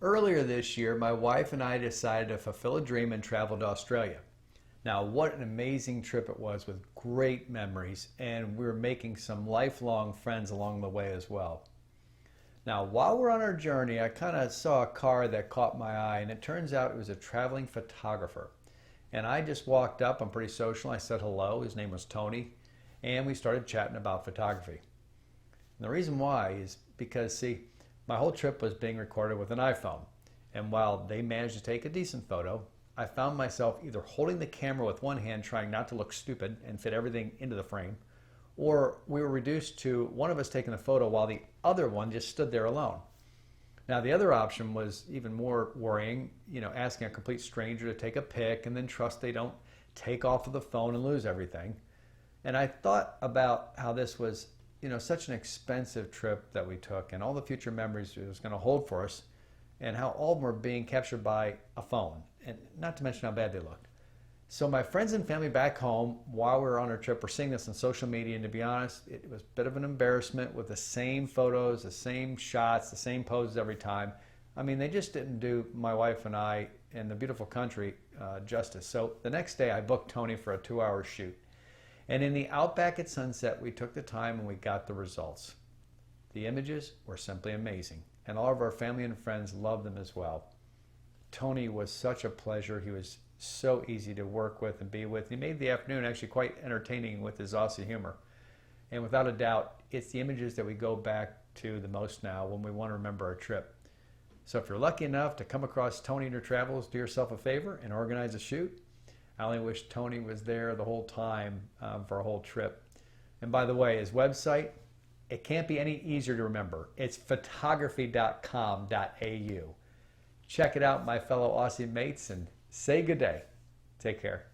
Earlier this year, my wife and I decided to fulfill a dream and travel to Australia. Now, what an amazing trip it was with great memories, and we were making some lifelong friends along the way as well. Now, while we're on our journey, I kind of saw a car that caught my eye, and it turns out it was a traveling photographer. And I just walked up, I'm pretty social, I said hello, his name was Tony, and we started chatting about photography. And the reason why is because, see, my whole trip was being recorded with an iPhone. And while they managed to take a decent photo, I found myself either holding the camera with one hand, trying not to look stupid and fit everything into the frame, or we were reduced to one of us taking a photo while the other one just stood there alone. Now, the other option was even more worrying, asking a complete stranger to take a pic and then trust they don't take off of the phone and lose everything. And I thought about how this was such an expensive trip that we took and all the future memories it was going to hold for us, and how all of them were being captured by a phone, and not to mention how bad they looked. So my friends and family back home, while we were on our trip, were seeing this on social media, and to be honest, it was a bit of an embarrassment with the same photos, the same shots, the same poses every time. I mean, they just didn't do my wife and I and the beautiful country justice. So the next day I booked Tony for a 2-hour shoot. And in the outback at sunset, we took the time and we got the results. The images were simply amazing, and all of our family and friends loved them as well. Tony was such a pleasure. He was so easy to work with and be with. He made the afternoon actually quite entertaining with his Aussie humor. And without a doubt, it's the images that we go back to the most now when we want to remember our trip. So if you're lucky enough to come across Tony in your travels, do yourself a favor and organize a shoot. I only wish Tony was there the whole time for our whole trip. And by the way, his website, it can't be any easier to remember. It's photography.com.au. Check it out, my fellow Aussie mates, and say good day. Take care.